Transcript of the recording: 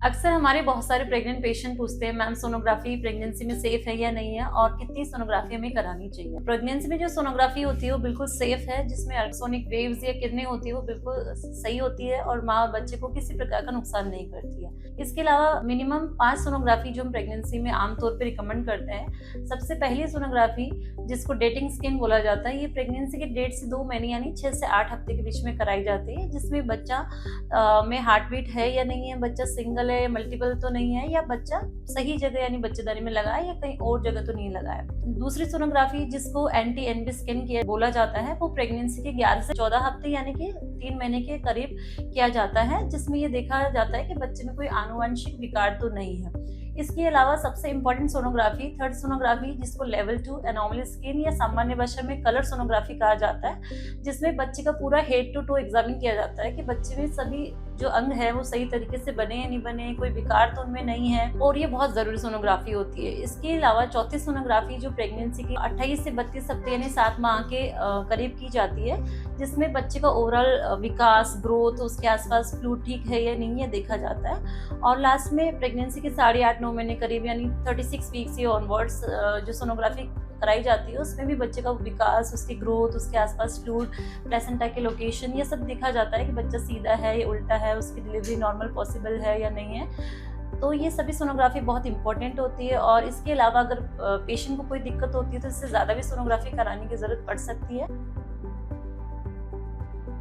अक्सर हमारे बहुत सारे प्रेग्नेंट पेशेंट पूछते हैं, मैम सोनोग्राफी प्रेगनेंसी में सेफ है या नहीं है और कितनी सोनोग्राफी हमें करानी चाहिए। प्रेगनेंसी में जो सोनोग्राफी होती है वो बिल्कुल सेफ है, जिसमें अल्ट्रासोनिक वेव्स या किरणें होती है वो बिल्कुल सही होती है और माँ और बच्चे को किसी प्रकार का नुकसान नहीं करती है। इसके अलावा मिनिमम 5 सोनोग्राफी जो हम प्रेगनेंसी में आमतौर पर रिकमेंड करते हैं। सबसे पहली सोनोग्राफी, जिसको डेटिंग स्कैन बोला जाता है, ये प्रेगनेंसी के 1.5 से 2 महीने यानी 6 से 8 हफ्ते के बीच में कराई जाती है, जिसमें बच्चा में हार्ट बीट है या नहीं है, बच्चा सिंगल है या मल्टीपल तो नहीं है, या बच्चा सही जगह यानी बच्चेदानी में लगा है या कहीं और जगह तो नहीं लगा है। दूसरी सोनोग्राफी, जिसको एंटी एनबी स्कैन किया बोला जाता है, वो प्रेगनेंसी के 11 से 14 हफ्ते यानी कि 3 महीने के करीब किया जाता है, जिसमें ये देखा जाता है कि बच्चे में कोई आनुवंशिक विकार तो नहीं है। इसके अलावा सबसे इम्पोर्टेंट सोनोग्राफी, थर्ड सोनोग्राफी, जिसको लेवल 2 एनोमली स्कैन या सामान्य भाषा में कलर सोनोग्राफी कहा जाता है, जिसमें बच्चे का पूरा हेड टू टो एग्जामिन किया जाता है कि बच्चे में सभी जो अंग है वो सही तरीके से बने या नहीं बने, कोई विकार तो उनमें नहीं है, और ये बहुत जरूरी सोनोग्राफी होती है। इसके अलावा चौथी सोनोग्राफी, जो प्रेगनेंसी की 28 से 32 हफ्ते यानी 7 माह के करीब की जाती है, जिसमें बच्चे का ओवरऑल विकास, ग्रोथ, उसके आसपास फ्लूइड ठीक है या नहीं है देखा जाता है। और लास्ट में प्रेगनेंसी के 8.5-9 महीने करीब यानी 36 वीक से ऑनवर्ड्स जो सोनोग्राफी कराई जाती है, उसमें भी बच्चे का विकास, उसकी ग्रोथ, उसके आसपास फ्लूइड, प्लेसेंटा के लोकेशन, ये सब देखा जाता है कि बच्चा सीधा है या उल्टा है, उसकी डिलीवरी नॉर्मल पॉसिबल है या नहीं है। तो ये सभी सोनोग्राफी बहुत इंपॉर्टेंट होती है, और इसके अलावा अगर पेशेंट को कोई दिक्कत होती है तो इससे ज़्यादा भी सोनोग्राफी कराने की ज़रूरत पड़ सकती है।